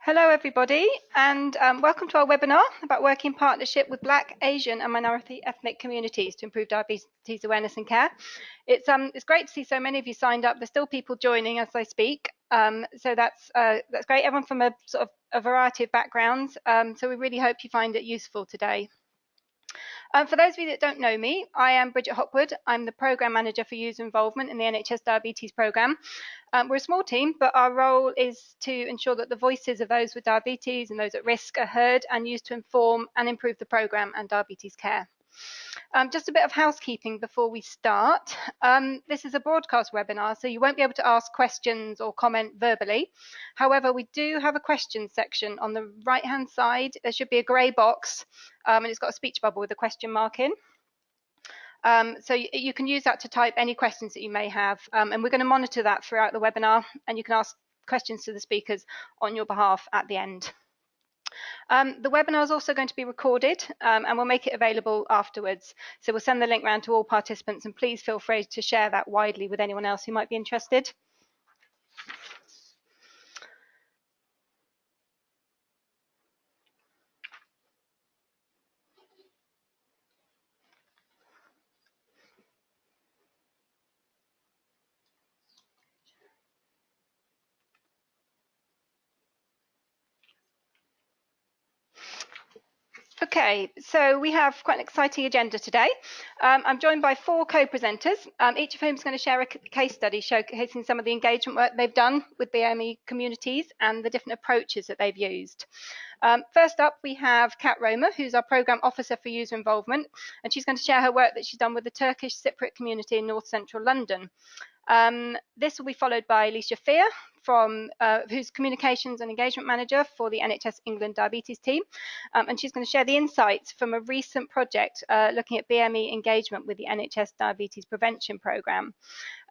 Hello everybody, and welcome to our webinar about working in partnership with Black, Asian and minority ethnic communities to improve diabetes awareness and care. It's great to see so many of you signed up. There's still people joining as I speak, so that's great. Everyone from a sort of a variety of backgrounds, so we really hope you find it useful today. For those of you that don't know me, I am Bridget Hopwood. I'm the Programme Manager for User Involvement in the NHS Diabetes Programme. We're a small team, but our role is to ensure that the voices of those with diabetes and those at risk are heard and used to inform and improve the programme and diabetes care. Just a bit of housekeeping before we start. This is a broadcast webinar, so you won't be able to ask questions or comment verbally. However, we do have a questions section on the right-hand side. There should be a grey box, and it's got a speech bubble with a question mark in. So you can use that to type any questions that you may have, and we're going to monitor that throughout the webinar, and you can ask questions to the speakers on your behalf at the end. The webinar is also going to be recorded, and we'll make it available afterwards. So we'll send the link around to all participants, and please feel free to share that widely with anyone else who might be interested. Okay, so we have quite an exciting agenda today. I'm joined by four co-presenters, each of whom is going to share a case study showcasing some of the engagement work they've done with BAME communities and the different approaches that they've used. First up, we have Kat Roma, who's our Programme Officer for User Involvement, and she's going to share her work that she's done with the Turkish Cypriot community in North Central London. This will be followed by Alicia Fear, who's Communications and Engagement Manager for the NHS England Diabetes team, and she's going to share the insights from a recent project looking at BME engagement with the NHS Diabetes Prevention Programme,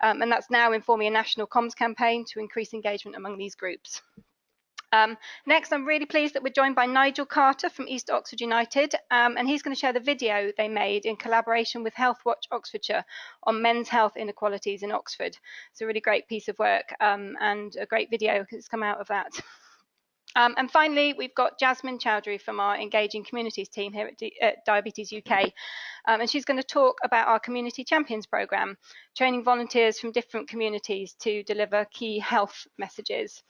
and that's now informing a national comms campaign to increase engagement among these groups. Next, I'm really pleased that we're joined by Nigel Carter from East Oxford United, and he's going to share the video they made in collaboration with Healthwatch Oxfordshire on men's health inequalities in Oxford. It's a really great piece of work and a great video that's come out of that. And finally, we've got Jasmine Chowdhury from our Engaging Communities team here at Diabetes UK. And she's going to talk about our Community Champions programme, training volunteers from different communities to deliver key health messages.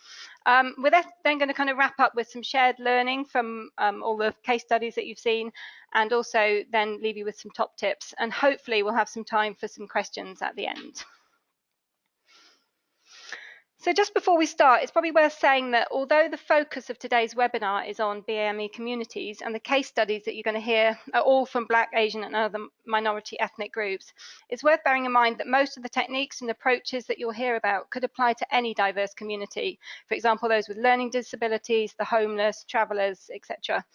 We're then going to kind of wrap up with some shared learning from all the case studies that you've seen, and also then leave you with some top tips. And hopefully we'll have some time for some questions at the end. So just before we start, it's probably worth saying that although the focus of today's webinar is on BAME communities, and the case studies that you're going to hear are all from Black, Asian and other minority ethnic groups, it's worth bearing in mind that most of the techniques and approaches that you'll hear about could apply to any diverse community. For example, those with learning disabilities, the homeless, travellers, etc.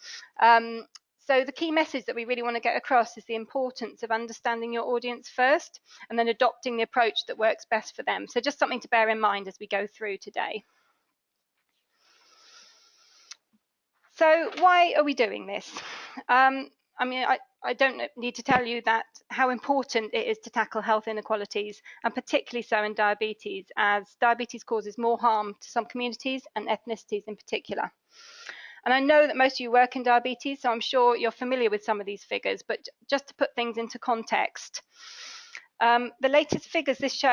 So the key message that we really want to get across is the importance of understanding your audience first and then adopting the approach that works best for them. So just something to bear in mind as we go through today. So why are we doing this? I mean, I don't need to tell you that how important it is to tackle health inequalities, and particularly so in diabetes, as diabetes causes more harm to some communities and ethnicities in particular. And I know that most of you work in diabetes, so I'm sure you're familiar with some of these figures, but just to put things into context, the latest figures this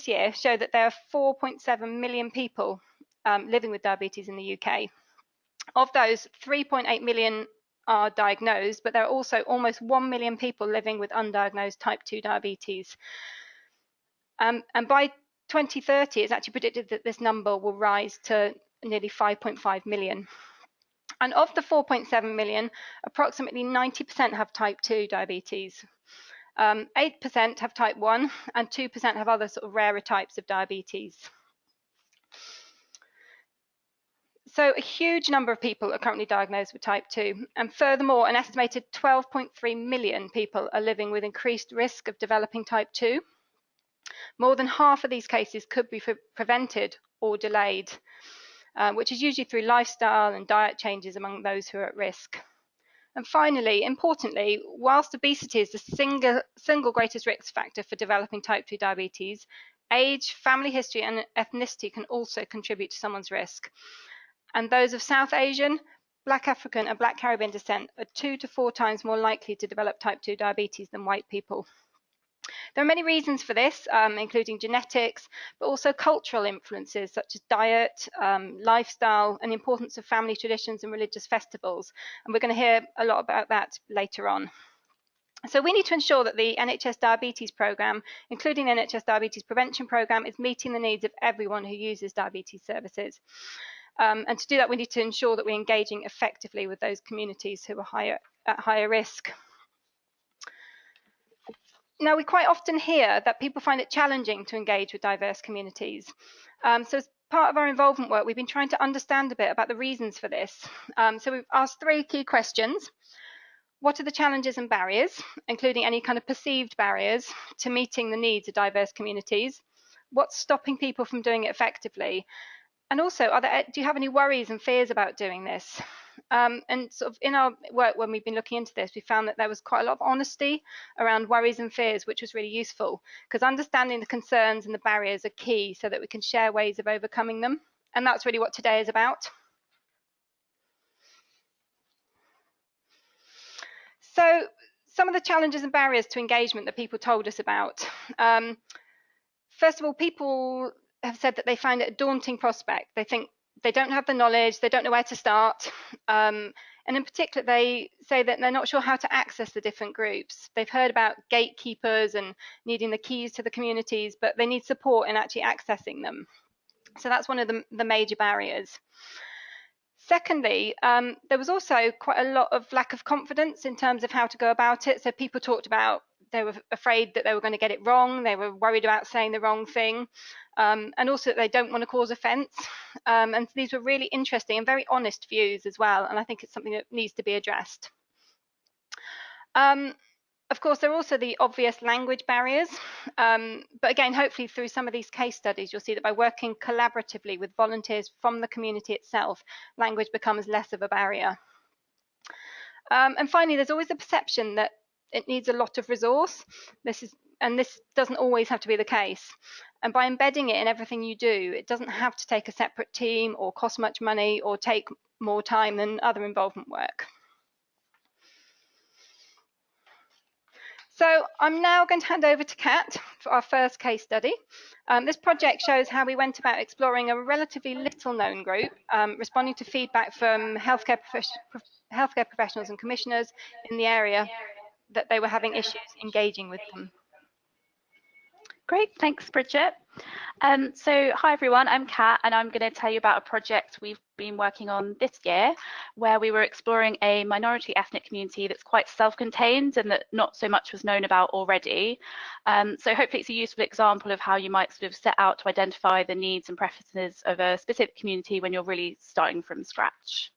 year show that there are 4.7 million people living with diabetes in the UK. Of those, 3.8 million are diagnosed, but there are also almost 1 million people living with undiagnosed type 2 diabetes. And by 2030, it's actually predicted that this number will rise to nearly 5.5 million. And of the 4.7 million, approximately 90% have type 2 diabetes. 8% have type 1 and 2% have other sort of rarer types of diabetes. So a huge number of people are currently diagnosed with type 2. And furthermore, an estimated 12.3 million people are living with increased risk of developing type 2. More than half of these cases could be prevented or delayed, which is usually through lifestyle and diet changes among those who are at risk. And finally, importantly, whilst obesity is the single greatest risk factor for developing type 2 diabetes, age, family history and ethnicity can also contribute to someone's risk. and those of South Asian, Black African and Black Caribbean descent are 2 to 4 times more likely to develop type 2 diabetes than white people. There are many reasons for this, including genetics, but also cultural influences such as diet, lifestyle, and the importance of family traditions and religious festivals. And we're going to hear a lot about that later on. So we need to ensure that the NHS Diabetes Programme, including the NHS Diabetes Prevention Programme, is meeting the needs of everyone who uses diabetes services. And to do that, we need to ensure that we're engaging effectively with those communities who are at higher risk. Now, we quite often hear that people find it challenging to engage with diverse communities. So as part of our involvement work, we've been trying to understand a bit about the reasons for this. So we've asked 3 key questions. What are the challenges and barriers, including any kind of perceived barriers to meeting the needs of diverse communities? What's stopping people from doing it effectively? And also, do you have any worries and fears about doing this? And sort of in our work, when we've been looking into this, we found that there was quite a lot of honesty around worries and fears, which was really useful, because understanding the concerns and the barriers are key so that we can share ways of overcoming them. And that's really what today is about. So some of the challenges and barriers to engagement that people told us about. First of all, people have said that they find it a daunting prospect. They think they don't have the knowledge, they don't know where to start. And in particular, they say that they're not sure how to access the different groups. They've heard about gatekeepers and needing the keys to the communities, but they need support in actually accessing them. So that's one of the major barriers. Secondly, there was also quite a lot of lack of confidence in terms of how to go about it. So people talked about they were afraid that they were going to get it wrong. They were worried about saying the wrong thing. And also that they don't want to cause offence. And these were really interesting and very honest views as well. And I think it's something that needs to be addressed. Of course, there are also the obvious language barriers. But again, hopefully through some of these case studies, you'll see that by working collaboratively with volunteers from the community itself, language becomes less of a barrier. And finally, there's always the perception that it needs a lot of resource. This doesn't always have to be the case. And by embedding it in everything you do, it doesn't have to take a separate team or cost much money or take more time than other involvement work. So I'm now going to hand over to Kat for our first case study. This project shows how we went about exploring a relatively little known group, responding to feedback from healthcare professionals and commissioners in the area that they were having issues engaging with them. Great, thanks Bridget. So hi everyone, I'm Kat and I'm going to tell you about a project we've been working on this year where we were exploring a minority ethnic community that's quite self-contained and that not so much was known about already. So hopefully it's a useful example of how you might sort of set out to identify the needs and preferences of a specific community when you're really starting from scratch.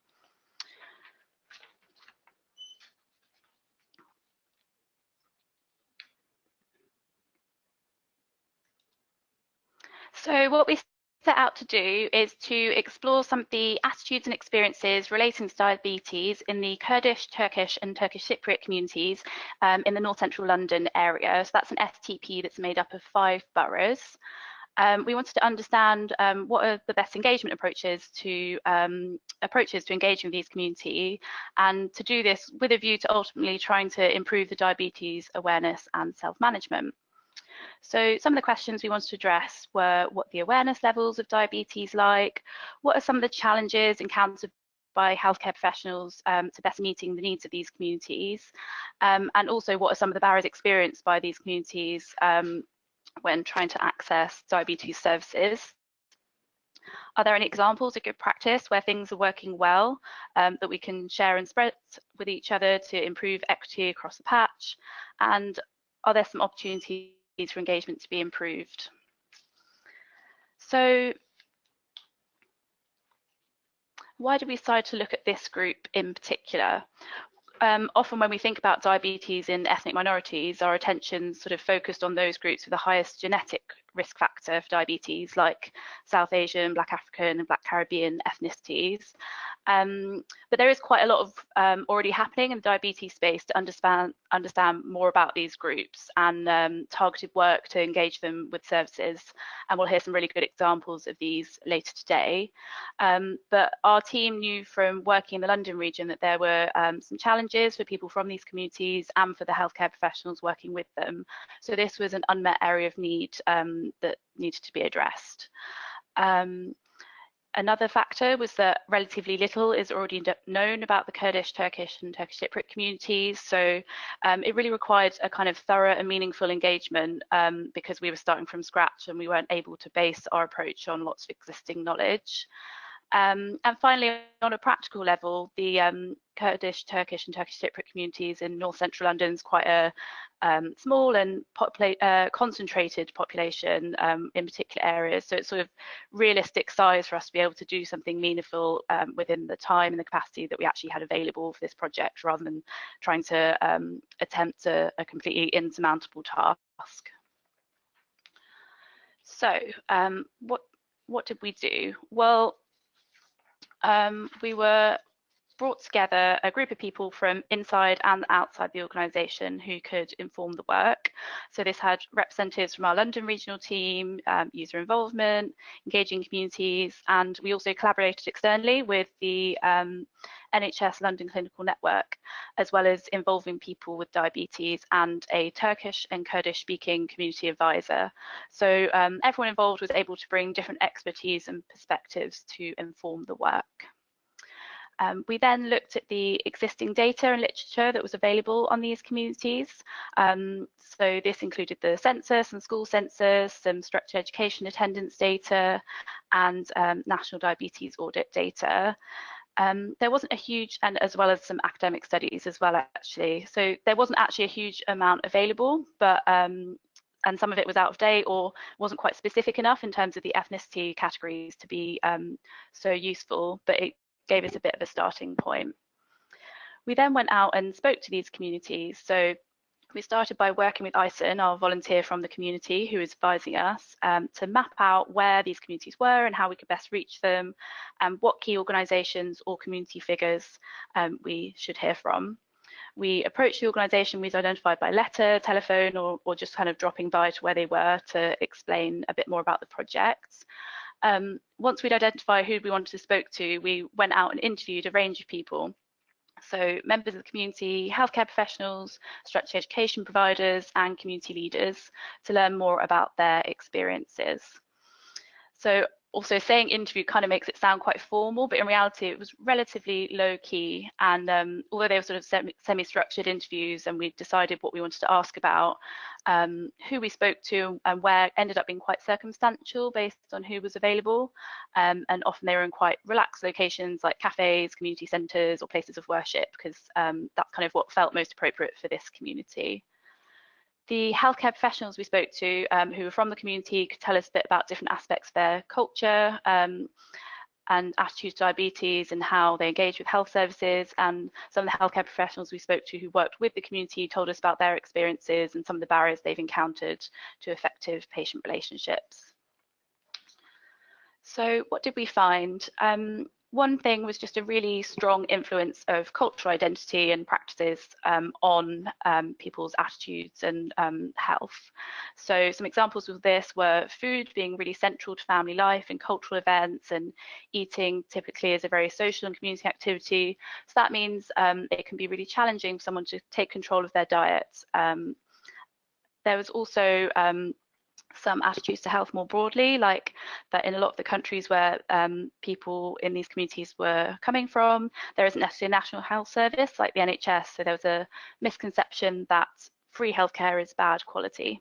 So what we set out to do is to explore some of the attitudes and experiences relating to diabetes in the Kurdish, Turkish and Turkish Cypriot communities in the north central London area. So that's an STP that's made up of 5 boroughs. We wanted to understand what are the best engagement approaches to engaging with these community, and to do this with a view to ultimately trying to improve the diabetes awareness and self-management. So some of the questions we wanted to address were what the awareness levels of diabetes like, what are some of the challenges encountered by healthcare professionals to best meeting the needs of these communities, and also what are some of the barriers experienced by these communities when trying to access diabetes services. Are there any examples of good practice where things are working well that we can share and spread with each other to improve equity across the patch? And are there some opportunities for engagement to be improved? So why did we decide to look at this group in particular? Often when we think about diabetes in ethnic minorities, our attention sort of focused on those groups with the highest genetic risk factor for diabetes, like South Asian, Black African and Black Caribbean ethnicities. But there is quite a lot of already happening in the diabetes space to understand more about these groups, and targeted work to engage them with services. And we'll hear some really good examples of these later today. But our team knew from working in the London region that there were some challenges for people from these communities and for the healthcare professionals working with them. So this was an unmet area of need that needed to be addressed. Another factor was that relatively little is already known about the Kurdish, Turkish and Turkish Cypriot communities. So it really required a kind of thorough and meaningful engagement because we were starting from scratch and we weren't able to base our approach on lots of existing knowledge. And finally, on a practical level, the Kurdish, Turkish and Turkish Cypriot communities in north central London is quite a small and concentrated population in particular areas. So it's sort of realistic size for us to be able to do something meaningful within the time and the capacity that we actually had available for this project, rather than trying to attempt a completely insurmountable task. So what did we do? Well, we were brought together a group of people from inside and outside the organisation who could inform the work. So this had representatives from our London regional team, user involvement, engaging communities, and we also collaborated externally with the NHS London Clinical Network, as well as involving people with diabetes and a Turkish and Kurdish speaking community advisor. So everyone involved was able to bring different expertise and perspectives to inform the work. We then looked at the existing data and literature that was available on these communities. So this included the census and school census, some structured education attendance data, and national diabetes audit data. There wasn't a huge, and as well as some academic studies as well, actually. So there wasn't actually a huge amount available, but and some of it was out of date or wasn't quite specific enough in terms of the ethnicity categories to be so useful, but it gave us a bit of a starting point. We then went out and spoke to these communities. So we started by working with Ison, our volunteer from the community who was advising us, to map out where these communities were and how we could best reach them, and what key organisations or community figures we should hear from. We approached the organisation we'd identified by letter, telephone, or just kind of dropping by to where they were to explain a bit more about the project. Once we'd identified who we wanted to speak to, we went out and interviewed a range of people. So members of the community, healthcare professionals, structured education providers, and community leaders to learn more about their experiences. So also saying interview kind of makes it sound quite formal, but in reality it was relatively low key. And although they were sort of semi-structured interviews and we decided what we wanted to ask about, who we spoke to and where ended up being quite circumstantial based on who was available. And often they were in quite relaxed locations like cafes, community centres or places of worship, because that's kind of what felt most appropriate for this community. The healthcare professionals we spoke to who were from the community could tell us a bit about different aspects of their culture and attitudes to diabetes and how they engage with health services. And some of the healthcare professionals we spoke to who worked with the community told us about their experiences and some of the barriers they've encountered to effective patient relationships. So what did we find? One thing was just a really strong influence of cultural identity and practices on people's attitudes and health. So some examples of this were food being really central to family life and cultural events, and eating typically is a very social and community activity. So that means it can be really challenging for someone to take control of their diet. There was also some attitudes to health more broadly, like that in a lot of the countries where people in these communities were coming from, there isn't necessarily a national health service like the NHS, so there was a misconception that free healthcare is bad quality.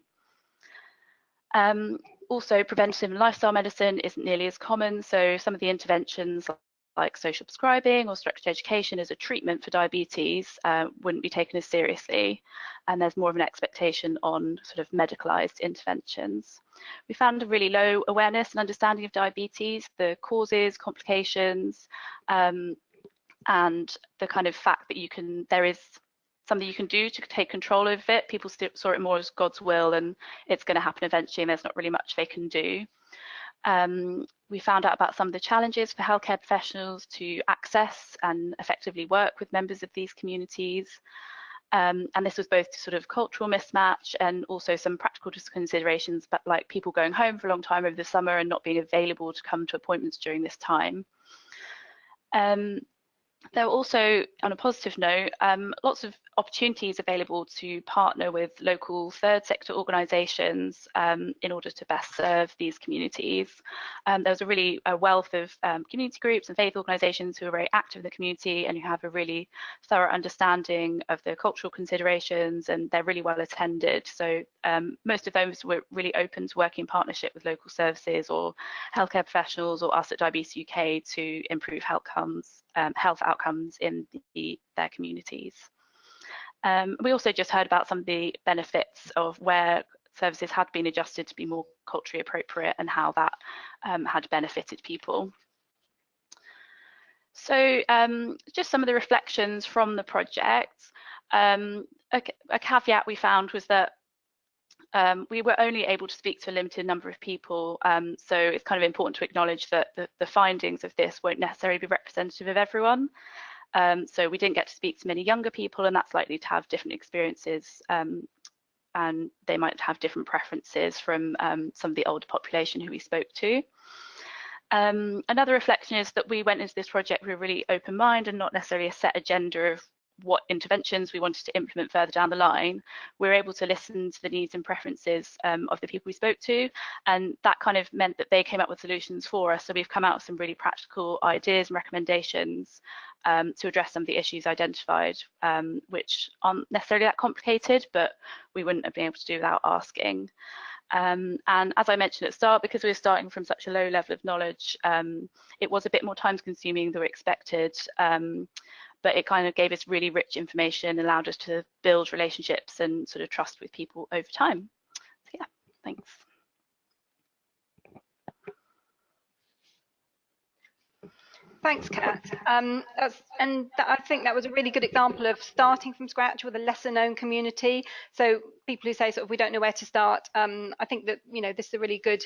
Also, preventative and lifestyle medicine isn't nearly as common, so some of the interventions like social prescribing or structured education as a treatment for diabetes wouldn't be taken as seriously, and there's more of an expectation on sort of medicalised interventions. We found a really low awareness and understanding of diabetes, the causes, complications, and the kind of fact that there is something you can do to take control of it. People saw it more as God's will and it's going to happen eventually and there's not really much they can do. We found out about some of the challenges for healthcare professionals to access and effectively work with members of these communities. And this was both sort of cultural mismatch and also some practical considerations, but like people going home for a long time over the summer and not being available to come to appointments during this time. There were also, on a positive note, lots of opportunities available to partner with local third sector organisations in order to best serve these communities. There was a wealth of community groups and faith organisations who are very active in the community and who have a really thorough understanding of the cultural considerations, and they're really well attended. So most of those were really open to working in partnership with local services or healthcare professionals or us at Diabetes UK to improve health outcomes in their communities. We also just heard about some of the benefits of where services had been adjusted to be more culturally appropriate and how that had benefited people. So just some of the reflections from the project. A caveat we found was that we were only able to speak to a limited number of people, so it's kind of important to acknowledge that the findings of this won't necessarily be representative of everyone. So we didn't get to speak to many younger people, and that's likely to have different experiences, and they might have different preferences from some of the older population who we spoke to. Another reflection is that we went into this project with a really open mind and not necessarily a set agenda of what interventions we wanted to implement further down the line. We were able to listen to the needs and preferences of the people we spoke to, and that kind of meant that they came up with solutions for us. So we've come out with some really practical ideas and recommendations to address some of the issues identified, which aren't necessarily that complicated, but we wouldn't have been able to do without asking. And as I mentioned at the start, because we were starting from such a low level of knowledge, it was a bit more time consuming than we expected, but it kind of gave us really rich information, allowed us to build relationships and sort of trust with people over time. So yeah, thanks. Thanks, Kat. I think that was a really good example of starting from scratch with a lesser known community. So people who say sort of we don't know where to start, I think that this is a really good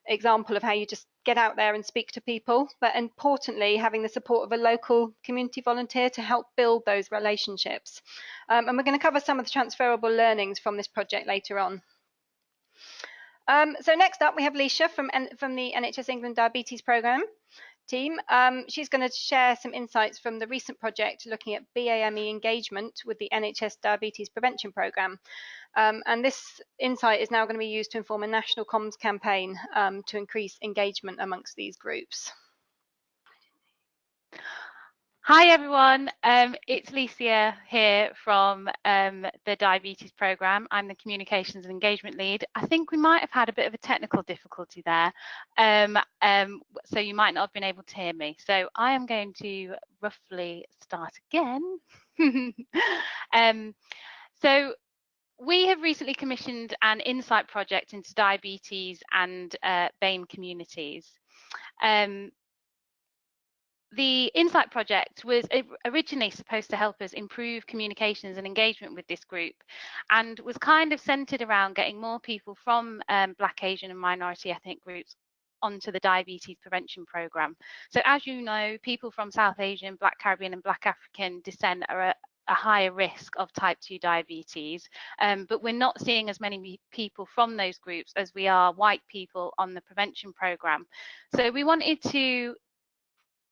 example of how you just get out there and speak to people, but importantly having the support of a local community volunteer to help build those relationships. And we're going to cover some of the transferable learnings from this project later on. So next up we have Leisha from the NHS England Diabetes Programme team. She's going to share some insights from the recent project looking at BAME engagement with the NHS Diabetes Prevention Programme. And this insight is now going to be used to inform a national comms campaign to increase engagement amongst these groups. Hi everyone, it's Licia here from the Diabetes Programme. I'm the Communications and Engagement Lead. I think we might have had a bit of a technical difficulty there, so you might not have been able to hear me. So I am going to roughly start again. So we have recently commissioned an insight project into diabetes and BAME communities. The Insight project was originally supposed to help us improve communications and engagement with this group, and was kind of centered around getting more people from Black, Asian and minority ethnic groups onto the diabetes prevention programme. So as you know, people from South Asian, Black Caribbean and Black African descent are at a higher risk of type 2 diabetes, but we're not seeing as many people from those groups as we are white people on the prevention programme. So we wanted to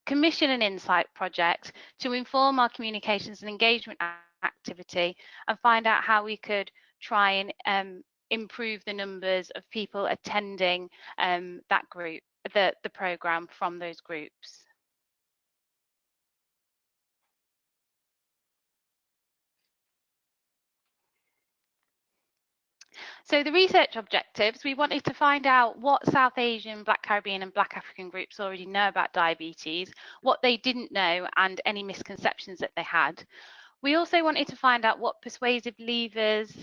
commission an insight project to inform our communications and engagement activity and find out how we could try and improve the numbers of people attending that group, the programme from those groups. So the research objectives, we wanted to find out what South Asian, Black Caribbean and Black African groups already know about diabetes, what they didn't know and any misconceptions that they had. We also wanted to find out what persuasive levers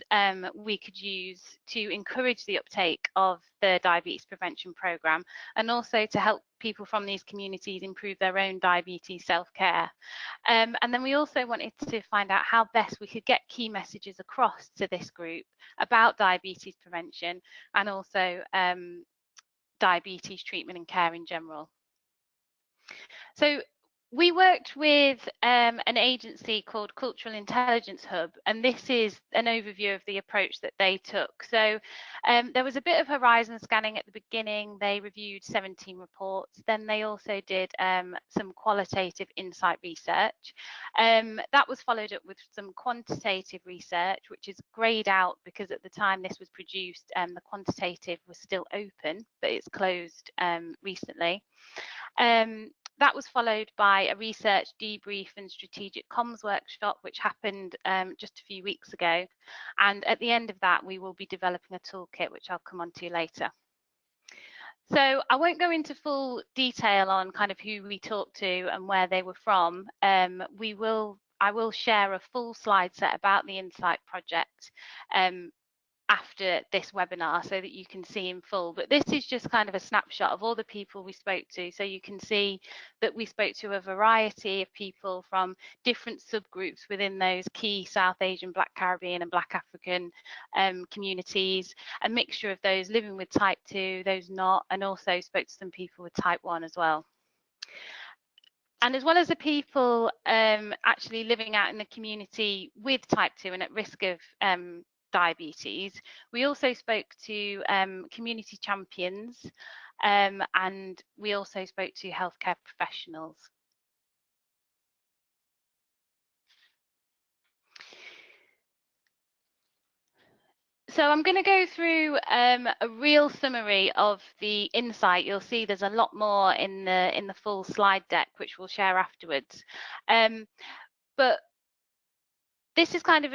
we could use to encourage the uptake of the diabetes prevention programme, and also to help people from these communities improve their own diabetes self-care. And then we also wanted to find out how best we could get key messages across to this group about diabetes prevention, and also diabetes treatment and care in general. So we worked with an agency called Cultural Intelligence Hub, and this is an overview of the approach that they took. So there was a bit of horizon scanning at the beginning. They reviewed 17 reports. Then they also did some qualitative insight research. That was followed up with some quantitative research, which is greyed out because at the time this was produced, the quantitative was still open, but it's closed recently. That was followed by a research debrief and strategic comms workshop, which happened just a few weeks ago. And at the end of that, we will be developing a toolkit, which I'll come on to later. So I won't go into full detail on kind of who we talked to and where they were from. I will share a full slide set about the Insight project after this webinar so that you can see in full, but this is just kind of a snapshot of all the people we spoke to. So you can see that we spoke to a variety of people from different subgroups within those key South Asian, Black Caribbean and Black African communities, a mixture of those living with type 2, those not, and also spoke to some people with type 1 as well. And as well as the people actually living out in the community with type 2 and at risk of diabetes, we also spoke to community champions, and we also spoke to healthcare professionals. So I'm going to go through a real summary of the insight. You'll see there's a lot more in the full slide deck, which we'll share afterwards. But this is kind of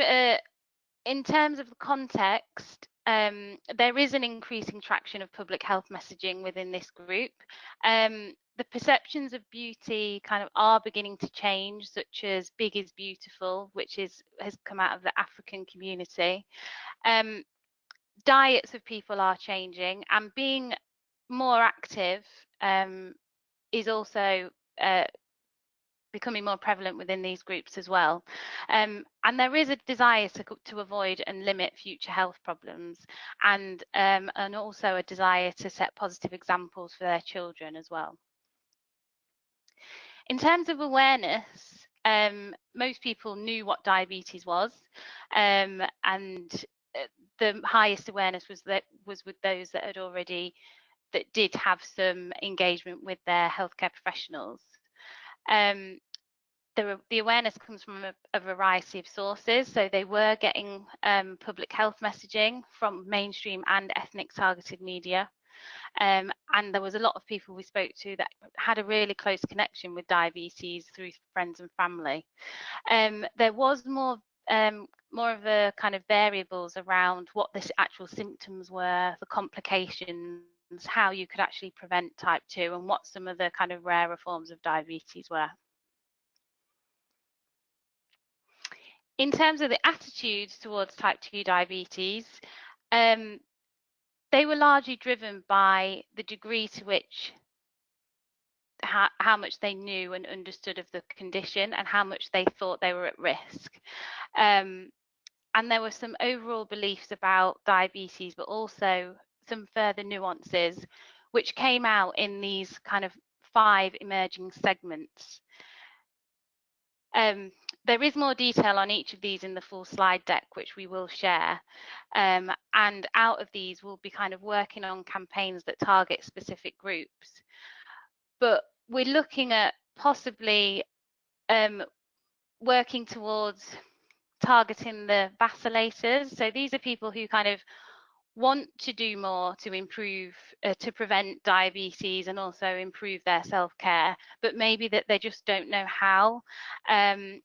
in terms of the context, there is an increasing traction of public health messaging within this group. The perceptions of beauty kind of are beginning to change, such as big is beautiful, which has come out of the African community. Diets of people are changing, and being more active is also becoming more prevalent within these groups as well. And there is a desire to avoid and limit future health problems, and also a desire to set positive examples for their children as well. In terms of awareness, most people knew what diabetes was, and the highest awareness was with those that did have some engagement with their healthcare professionals. The awareness comes from a variety of sources. So they were getting public health messaging from mainstream and ethnic targeted media. And there was a lot of people we spoke to that had a really close connection with diabetes through friends and family. There was more of the kind of variables around what the actual symptoms were, the complications, how you could actually prevent type 2, and what some of the kind of rarer forms of diabetes were. In terms of the attitudes towards type 2 diabetes, they were largely driven by the degree to which how much they knew and understood of the condition and how much they thought they were at risk. And there were some overall beliefs about diabetes, but also some further nuances which came out in these kind of 5 emerging segments. There is more detail on each of these in the full slide deck, which we will share. And out of these, we'll be kind of working on campaigns that target specific groups. But we're looking at possibly working towards targeting the vacilators. So these are people who kind of want to do more to improve, to prevent diabetes and also improve their self-care, but maybe that they just don't know how.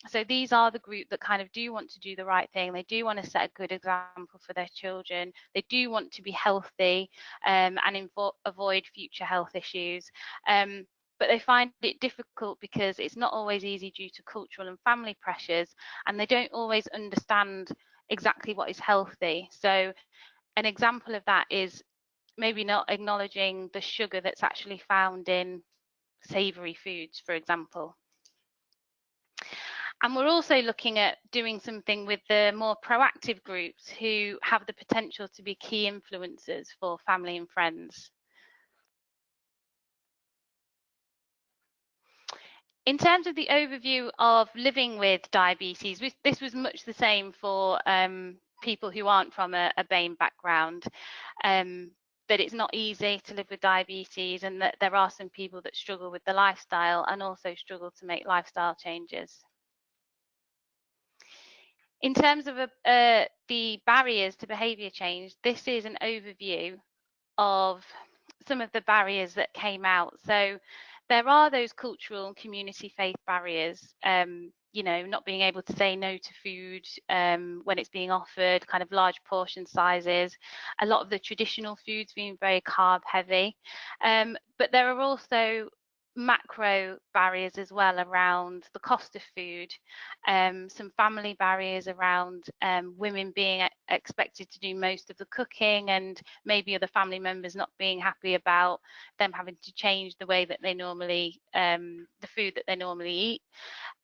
So these are the group that kind of do want to do the right thing. They do want to set a good example for their children. They do want to be healthy and avoid future health issues. But they find it difficult because it's not always easy due to cultural and family pressures, and they don't always understand exactly what is healthy. So an example of that is maybe not acknowledging the sugar that's actually found in savoury foods, for example. And we're also looking at doing something with the more proactive groups who have the potential to be key influencers for family and friends. In terms of the overview of living with diabetes, this was much the same for people who aren't from a BAME background, that it's not easy to live with diabetes, and that there are some people that struggle with the lifestyle and also struggle to make lifestyle changes. In terms of the barriers to behaviour change, this is an overview of some of the barriers that came out. So there are those cultural and community faith barriers, you know, not being able to say no to food when it's being offered, kind of large portion sizes, a lot of the traditional foods being very carb heavy. But there are also macro barriers as well around the cost of food, some family barriers around women being expected to do most of the cooking, and maybe other family members not being happy about them having to change the way that they normally, the food that they normally eat.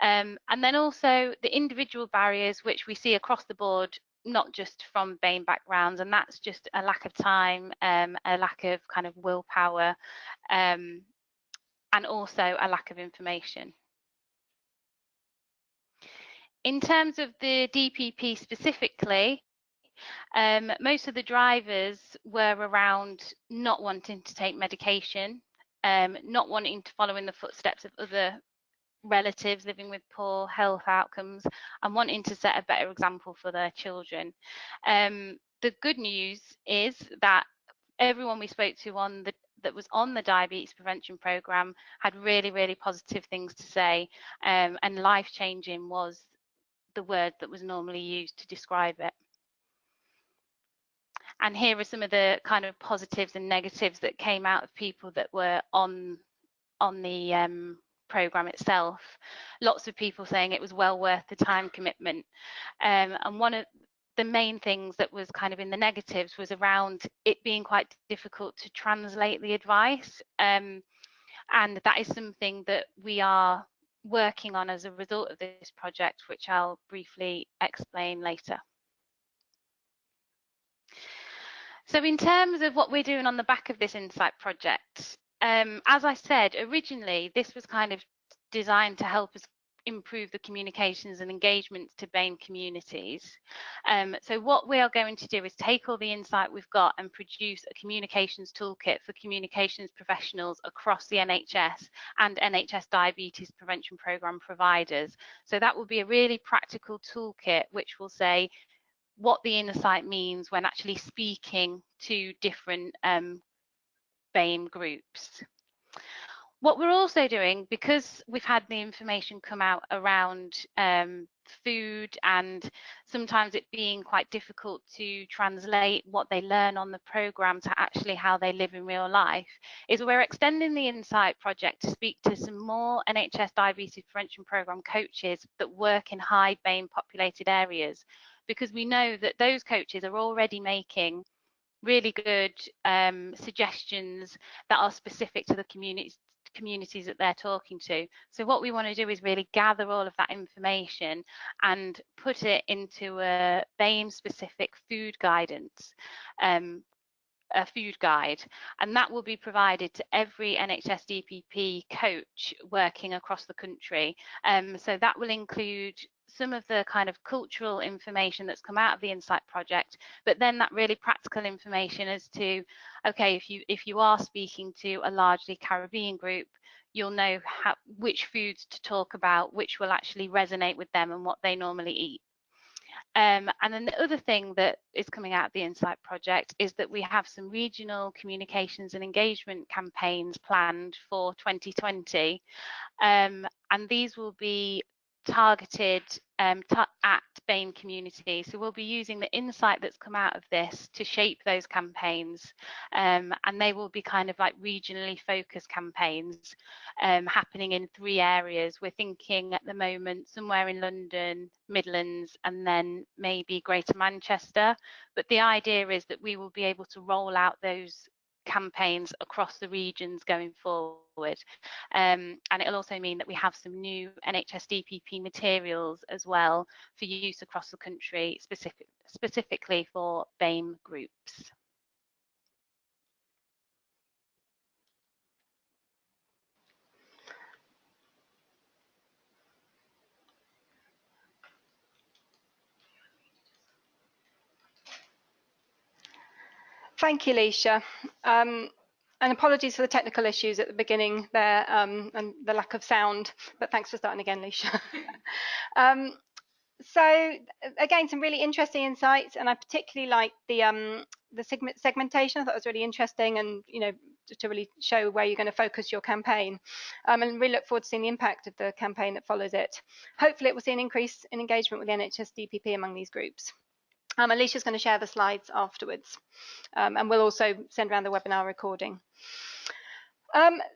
And then also the individual barriers, which we see across the board, not just from BAME backgrounds, and that's just a lack of time, a lack of kind of willpower, and also a lack of information. In terms of the DPP specifically, most of the drivers were around not wanting to take medication, not wanting to follow in the footsteps of other relatives living with poor health outcomes, and wanting to set a better example for their children. The good news is that everyone we spoke to that was on the diabetes prevention program had really, really positive things to say, and life-changing was the word that was normally used to describe it. And here are some of the kind of positives and negatives that came out of people that were on the program itself. Lots of people saying it was well worth the time commitment. And one of the main things that was kind of in the negatives was around it being quite difficult to translate the advice. And that is something that we are working on as a result of this project, which I'll briefly explain later. So in terms of what we're doing on the back of this Insight project, as I said, originally this was kind of designed to help us improve the communications and engagements to BAME communities. So what we are going to do is take all the insight we've got and produce a communications toolkit for communications professionals across the NHS and NHS diabetes prevention programme providers. So that will be a really practical toolkit which will say what the insight means when actually speaking to different BAME groups. What we're also doing, because we've had the information come out around food and sometimes it being quite difficult to translate what they learn on the programme to actually how they live in real life, is we're extending the Insight project to speak to some more NHS diabetes prevention programme coaches that work in high BAME populated areas, because we know that those coaches are already making really good suggestions that are specific to the communities that they're talking to. So what we want to do is really gather all of that information and put it into a BAME specific food guidance, a food guide, and that will be provided to every NHS DPP coach working across the country. So that will include some of the kind of cultural information that's come out of the Insight project, but then that really practical information as to, okay, if you are speaking to a largely Caribbean group, you'll know which foods to talk about, which will actually resonate with them and what they normally eat. And then the other thing that is coming out of the Insight project is that we have some regional communications and engagement campaigns planned for 2020. And these will be targeted at BAME communities. So we'll be using the insight that's come out of this to shape those campaigns, and they will be kind of like regionally focused campaigns happening in 3 areas. We're thinking at the moment somewhere in London, Midlands, and then maybe Greater Manchester. But the idea is that we will be able to roll out those campaigns across the regions going forward, and it'll also mean that we have some new NHS DPP materials as well for use across the country, specifically for BAME groups. Thank you, Leisha. And apologies for the technical issues at the beginning there and the lack of sound, but thanks for starting again, Leisha. So again, some really interesting insights, and I particularly like the segmentation. I thought it was really interesting, and to really show where you're going to focus your campaign, and really look forward to seeing the impact of the campaign that follows it. Hopefully, it will see an increase in engagement with the NHS DPP among these groups. Alicia's going to share the slides afterwards, and we'll also send around the webinar recording.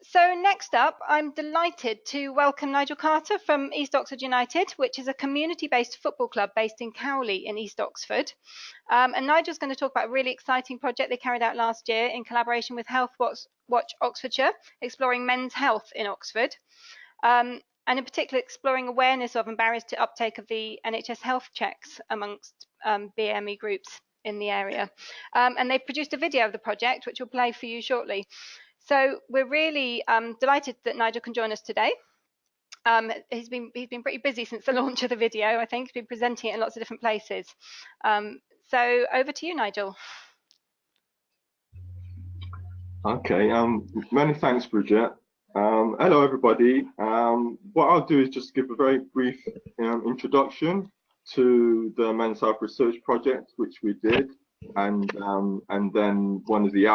So next up, I'm delighted to welcome Nigel Carter from East Oxford United, which is a community-based football club based in Cowley in East Oxford. And Nigel's going to talk about a really exciting project they carried out last year in collaboration with Health Watch Oxfordshire, exploring men's health in Oxford. And in particular, exploring awareness of and barriers to uptake of the NHS health checks amongst BAME groups in the area. And they've produced a video of the project, which we'll play for you shortly. So we're really delighted that Nigel can join us today. He's been pretty busy since the launch of the video. I think he's been presenting it in lots of different places. So over to you, Nigel. Okay. Many thanks, Bridget. Hello, everybody. What I'll do is just give a very brief introduction to the Men's Health Research Project, which we did. And then one of the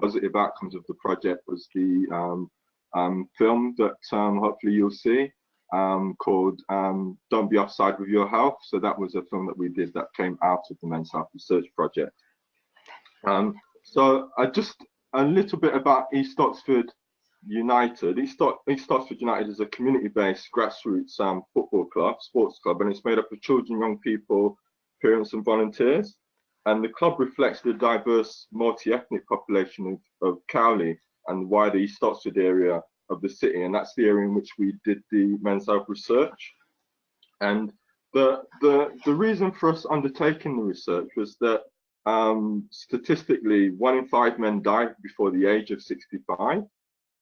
positive outcomes of the project was the film that hopefully you'll see called Don't Be Offside with Your Health. So that was a film that we did that came out of the Men's Health Research Project. So just a little bit about East Oxford United. East Oxford United is a community-based grassroots football club, sports club, and it's made up of children, young people, parents and volunteers. And the club reflects the diverse multi-ethnic population of Cowley and the wider East Oxford area of the city. And that's the area in which we did the men's health research. And the reason for us undertaking the research was that statistically, 1 in 5 men die before the age of 65.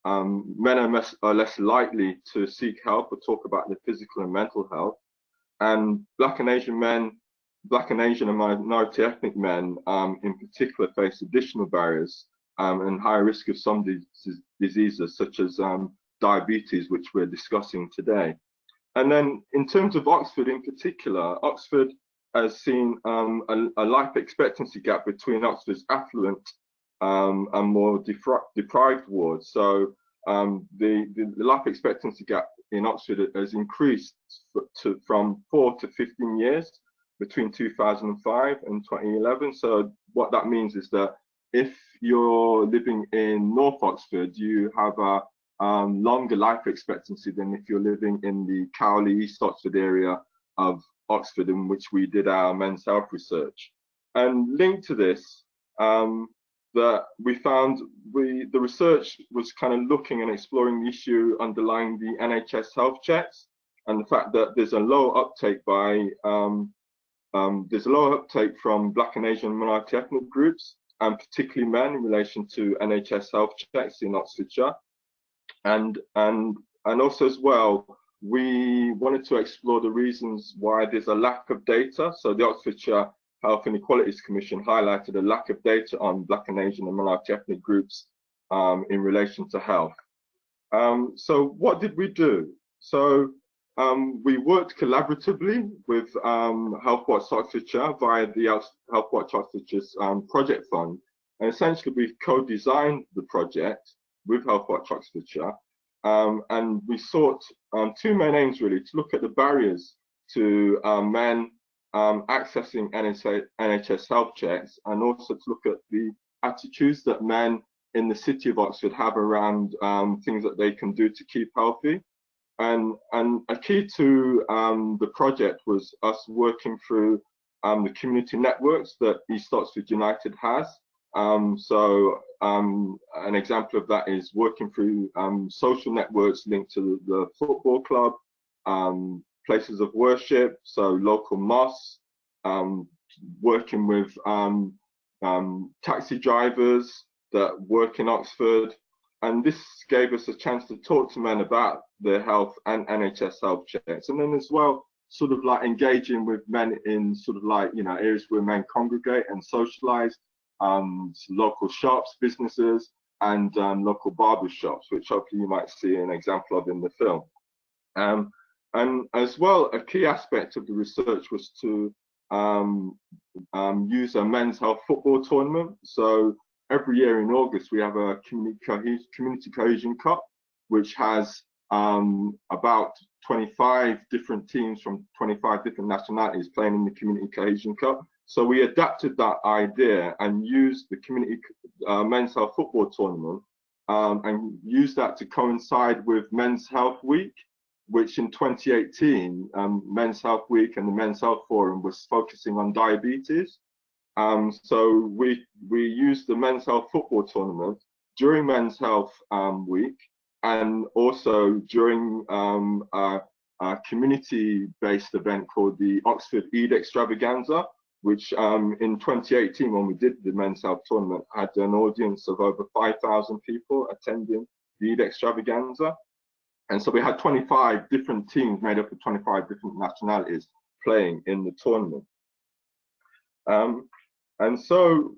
Men are less likely to seek help or talk about their physical and mental health. And Black and Asian and minority ethnic men in particular face additional barriers and higher risk of some diseases such as diabetes, which we're discussing today. And then in terms of Oxford in particular, Oxford has seen a life expectancy gap between Oxford's affluent and more deprived wards. So the life expectancy gap in Oxford has increased from 4 to 15 years between 2005 and 2011. So what that means is that if you're living in North Oxford, you have a longer life expectancy than if you're living in the Cowley, East Oxford area of Oxford, in which we did our men's health research. And linked to this, that we found the research was kind of looking and exploring the issue underlying the NHS health checks and the fact that there's a low uptake from Black and Asian minority ethnic groups, and particularly men, in relation to NHS health checks in Oxfordshire. And also as well, we wanted to explore the reasons why there's a lack of data. So the Oxfordshire Health and Equalities Commission highlighted a lack of data on Black and Asian and minority ethnic groups in relation to health. So what did we do? So we worked collaboratively with Health Watch Oxfordshire via the Health Watch Oxfordshire's project fund. And essentially we've co-designed the project with Health Watch Oxfordshire. And we sought 2 main aims really: to look at the barriers to men accessing NHS health checks, and also to look at the attitudes that men in the city of Oxford have around things that they can do to keep healthy. And a key to the project was us working through the community networks that East Oxford United has. So an example of that is working through social networks linked to the football club, places of worship, so local mosques, working with taxi drivers that work in Oxford. And this gave us a chance to talk to men about their health and NHS health checks. And then as well, sort of like engaging with men in sort of like, areas where men congregate and socialize, local shops, businesses, and local barber shops, which hopefully you might see an example of in the film. And as well, a key aspect of the research was to use a men's health football tournament. So every year in August, we have a community cohesion cup, which has about 25 different teams from 25 different nationalities playing in the community cohesion cup. So we adapted that idea and used the community men's health football tournament and used that to coincide with Men's Health Week, which in 2018, Men's Health Week and the Men's Health Forum was focusing on diabetes. So we used the Men's Health Football Tournament during Men's Health Week, and also during a community-based event called the Oxford Eid Extravaganza, which in 2018, when we did the Men's Health Tournament, had an audience of over 5,000 people attending the Eid Extravaganza. And so we had 25 different teams made up of 25 different nationalities playing in the tournament. And so,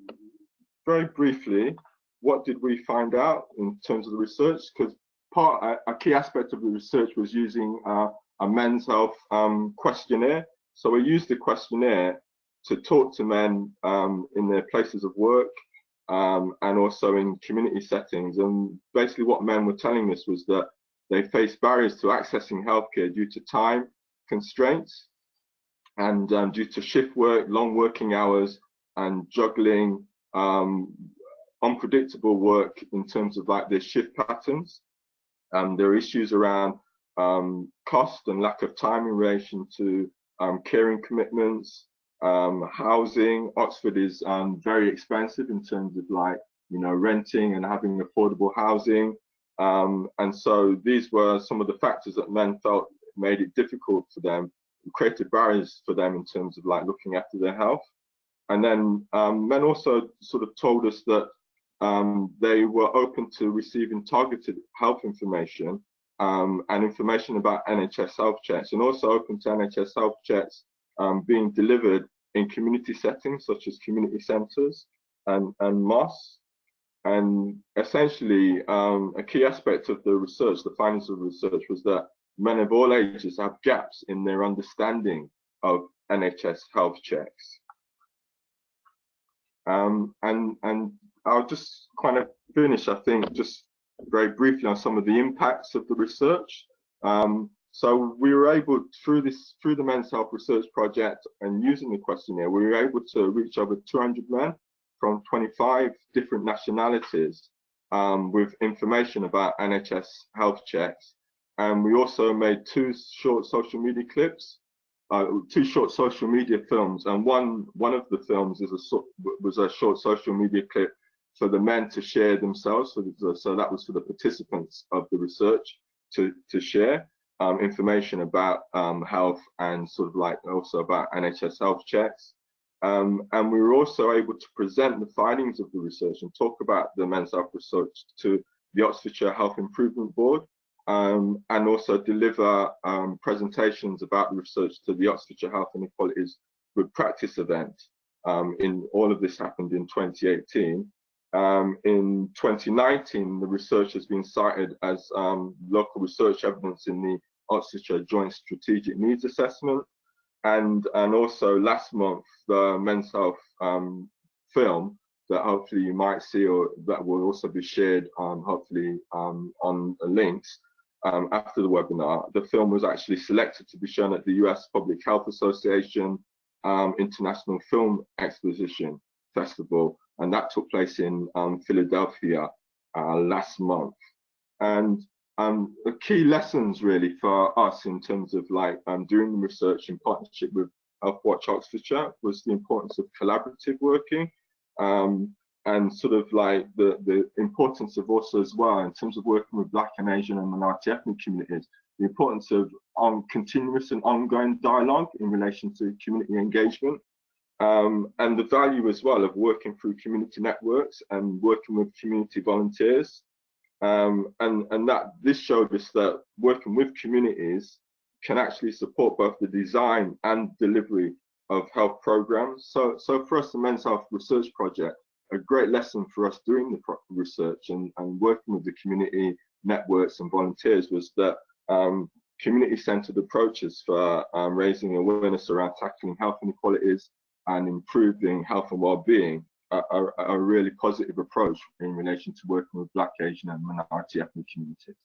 very briefly, what did we find out in terms of the research? Because a key aspect of the research was using a men's health questionnaire. So we used the questionnaire to talk to men in their places of work and also in community settings. And basically what men were telling us was that they face barriers to accessing healthcare due to time constraints and due to shift work, long working hours, and juggling unpredictable work in terms of like their shift patterns. There are issues around cost and lack of time in relation to caring commitments, housing. Oxford is very expensive in terms of like, renting and having affordable housing. And so these were some of the factors that men felt made it difficult for them, created barriers for them in terms of like looking after their health. And then men also sort of told us that they were open to receiving targeted health information and information about NHS health checks, and also open to NHS health checks being delivered in community settings such as community centres and mosques. And essentially, a key aspect of the research, the findings of the research, was that men of all ages have gaps in their understanding of NHS health checks. And I'll just kind of finish, I think, just very briefly on some of the impacts of the research. So we were able, through the Men's Health Research Project and using the questionnaire, we were able to reach over 200 men from 25 different nationalities with information about NHS health checks. And we also made two short social media clips, two short social media films. And one of the films was a short social media clip for the men to share themselves. So that was for the participants of the research to share information about health and sort of like also about NHS health checks. And we were also able to present the findings of the research and talk about the men's health research to the Oxfordshire Health Improvement Board, and also deliver presentations about the research to the Oxfordshire Health and Equalities Good Practice event. In all of this happened in 2018. In 2019, the research has been cited as local research evidence in the Oxfordshire Joint Strategic Needs Assessment. And also last month, the Men's Health film that hopefully you might see, or that will also be shared hopefully on the links after the webinar. The film was actually selected to be shown at the US Public Health Association International Film Exposition Festival, and that took place in Philadelphia last month. And the key lessons really for us in terms of like doing the research in partnership with Healthwatch Oxfordshire was the importance of collaborative working, and sort of like the importance of also as well in terms of working with Black and Asian and minority ethnic communities, the importance of continuous and ongoing dialogue in relation to community engagement, and the value as well of working through community networks and working with community volunteers. And that this showed us that working with communities can actually support both the design and delivery of health programs. So for us, the Men's Health Research Project a great lesson for us doing the research and working with the community networks and volunteers was that community-centered approaches for raising awareness around tackling health inequalities and improving health and well-being are a really positive approach in relation to working with Black, Asian and minority ethnic communities.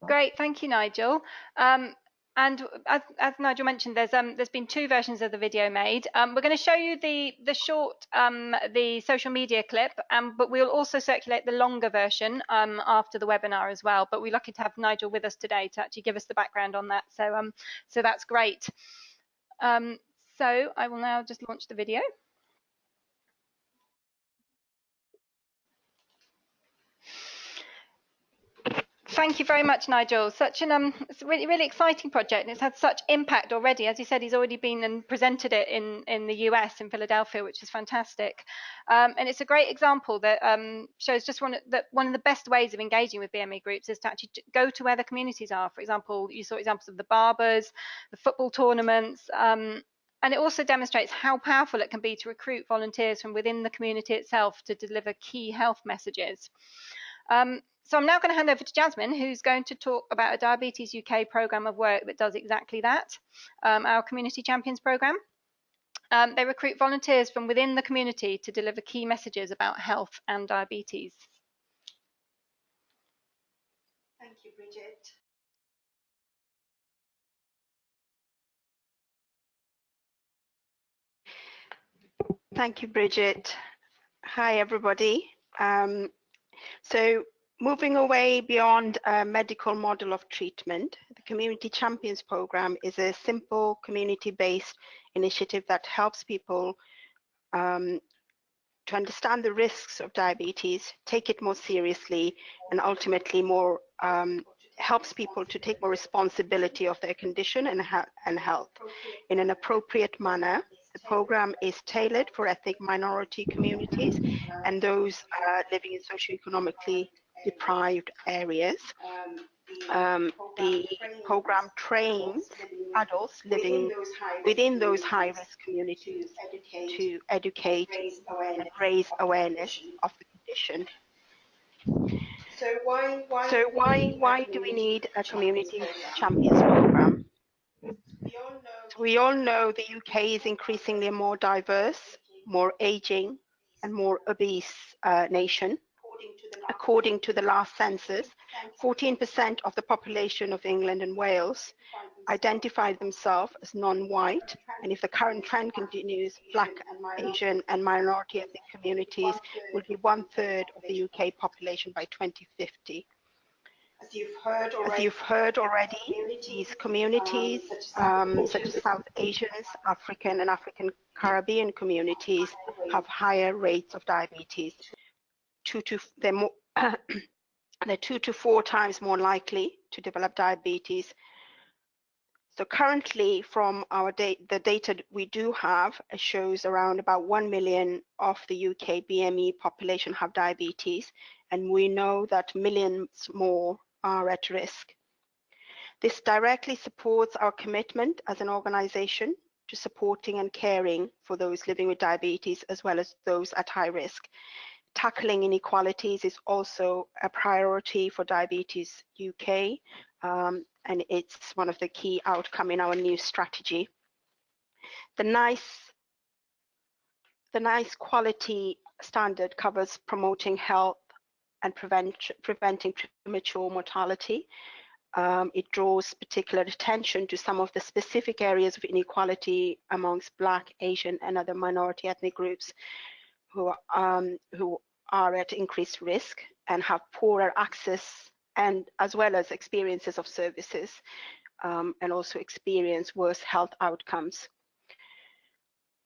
Great, thank you, Nigel. And as Nigel mentioned, there's been 2 versions of the video made. We're going to show you the short, the social media clip, but we'll also circulate the longer version after the webinar as well. But we're lucky to have Nigel with us today to actually give us the background on that. So that's great. So I will now just launch the video. Thank you very much, Nigel. Such an it's a really exciting project, and it's had such impact already. As you said, he's already been and presented it in the US, in Philadelphia, which is fantastic. And it's a great example that shows just one of the best ways of engaging with BME groups is to actually go to where the communities are. For example, you saw examples of the barbers, the football tournaments, and it also demonstrates how powerful it can be to recruit volunteers from within the community itself to deliver key health messages. So I'm now going to hand over to Jasmine, who's going to talk about a Diabetes UK programme of work that does exactly that, our Community Champions programme. They recruit volunteers from within the community to deliver key messages about health and diabetes. Thank you, Bridget. Thank you, Bridget. Hi, everybody. So moving away beyond a medical model of treatment, the Community Champions Programme is a simple community-based initiative that helps people to understand the risks of diabetes, take it more seriously, and ultimately more helps people to take more responsibility of their condition and health in an appropriate manner. The program is tailored for ethnic minority communities and those living in socioeconomically deprived areas. The program trains adults living within those high-risk communities to educate and raise awareness of the condition. So why do we need a Community Champions Programme? We all know the UK is increasingly a more diverse, more aging and more obese nation. According to the last census, 14% of the population of England and Wales identify themselves as non-white, and if the current trend continues, Black, Asian and minority ethnic communities will be 1/3 of the UK population by 2050. As you've heard already, these communities, such as South Asians, African and African Caribbean communities, have higher rates of diabetes. They're 2 to 4 times more likely to develop diabetes. So currently, from the data we do have, it shows around about 1 million of the UK BME population have diabetes, and we know that millions more are at risk. This directly supports our commitment as an organization to supporting and caring for those living with diabetes as well as those at high risk. Tackling inequalities is also a priority for Diabetes UK, and it's one of the key outcomes in our new strategy. The NICE quality standard covers promoting health and preventing premature mortality. It draws particular attention to some of the specific areas of inequality amongst Black, Asian and other minority ethnic groups who are at increased risk and have poorer access and as well as experiences of services and also experience worse health outcomes.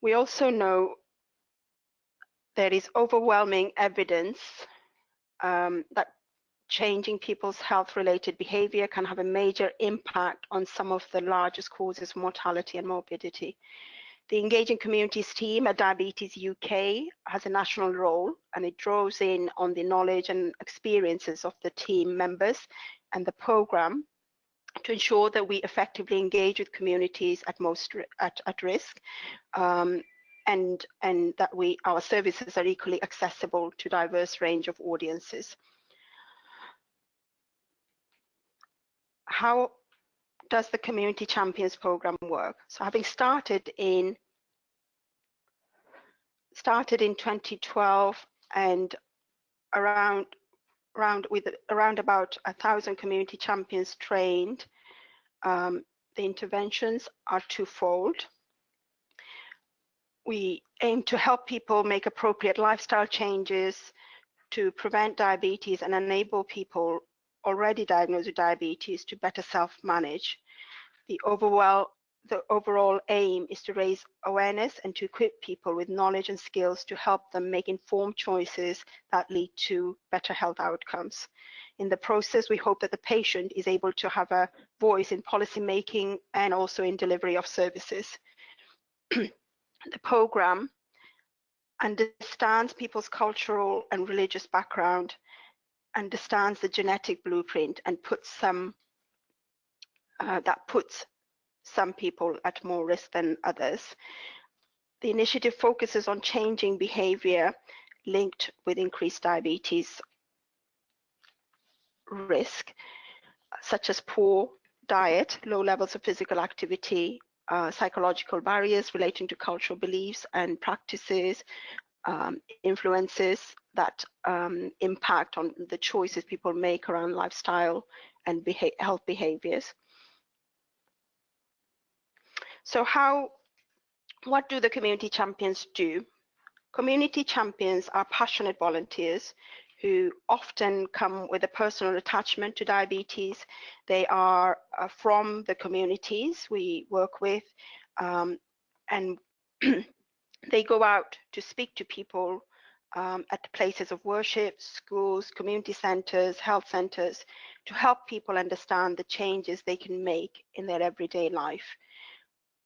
We also know there is overwhelming evidence that changing people's health-related behavior can have a major impact on some of the largest causes of mortality and morbidity. The Engaging Communities team at Diabetes UK has a national role, and it draws in on the knowledge and experiences of the team members and the programme to ensure that we effectively engage with communities at risk and that our services are equally accessible to diverse range of audiences. How does the Community Champions program work? So having started in 2012 and around about 1,000 community champions trained, the interventions are twofold. We aim to help people make appropriate lifestyle changes to prevent diabetes and enable people already diagnosed with diabetes to better self-manage. The overall aim is to raise awareness and to equip people with knowledge and skills to help them make informed choices that lead to better health outcomes. In the process, we hope that the patient is able to have a voice in policy making and also in delivery of services. The program understands people's cultural and religious background, understands the genetic blueprint, and puts some people at more risk than others. The initiative focuses on changing behavior linked with increased diabetes risk, such as poor diet, low levels of physical activity, psychological barriers relating to cultural beliefs and practices, influences that impact on the choices people make around lifestyle and health behaviors. So what do the community champions do? Community champions are passionate volunteers who often come with a personal attachment to diabetes. They are from the communities we work with, and they go out to speak to people at places of worship, schools, community centers, health centers, to help people understand the changes they can make in their everyday life.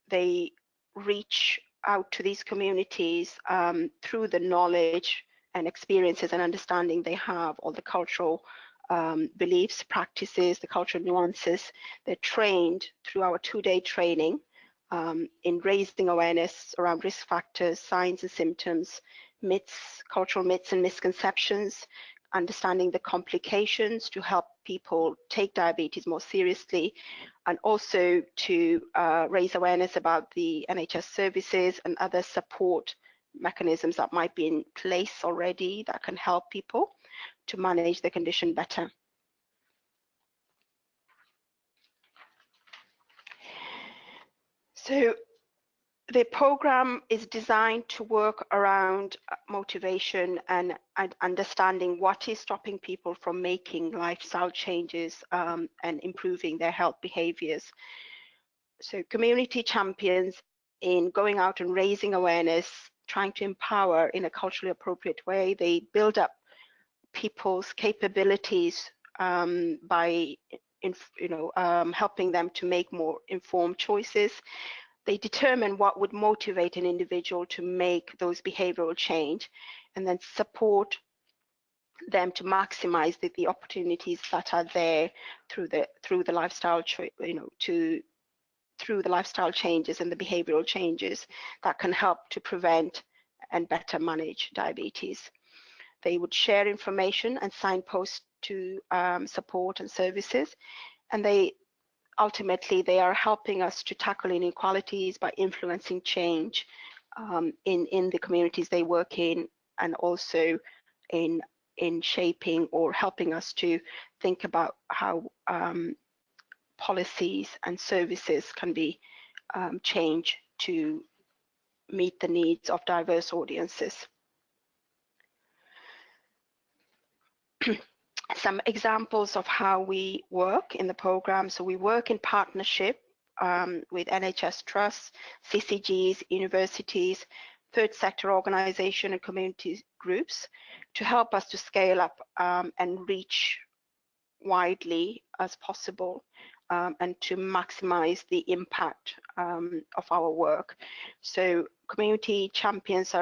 They reach out to these communities through the knowledge and experiences and understanding they have, all the cultural beliefs, practices, the cultural nuances. They're trained through our 2-day training in raising awareness around risk factors, signs and symptoms, myths, cultural myths and misconceptions, understanding the complications to help people take diabetes more seriously, and also to raise awareness about the NHS services and other support mechanisms that might be in place already that can help people to manage the condition better. So the program is designed to work around motivation and understanding what is stopping people from making lifestyle changes and improving their health behaviors. So community champions, in going out and raising awareness, trying to empower in a culturally appropriate way, they build up people's capabilities by helping them to make more informed choices. They determine what would motivate an individual to make those behavioral change, and then support them to maximize the opportunities that are there through the lifestyle through the lifestyle changes and the behavioral changes that can help to prevent and better manage diabetes. They would share information and signpost to support and services, and ultimately they are helping us to tackle inequalities by influencing change in the communities they work in, and also in shaping or helping us to think about how policies and services can be changed to meet the needs of diverse audiences. Some examples of how we work in the program. So we work in partnership with NHS trusts, CCGs, universities, third sector organization and community groups to help us to scale up and reach widely as possible and to maximize the impact of our work. So community champions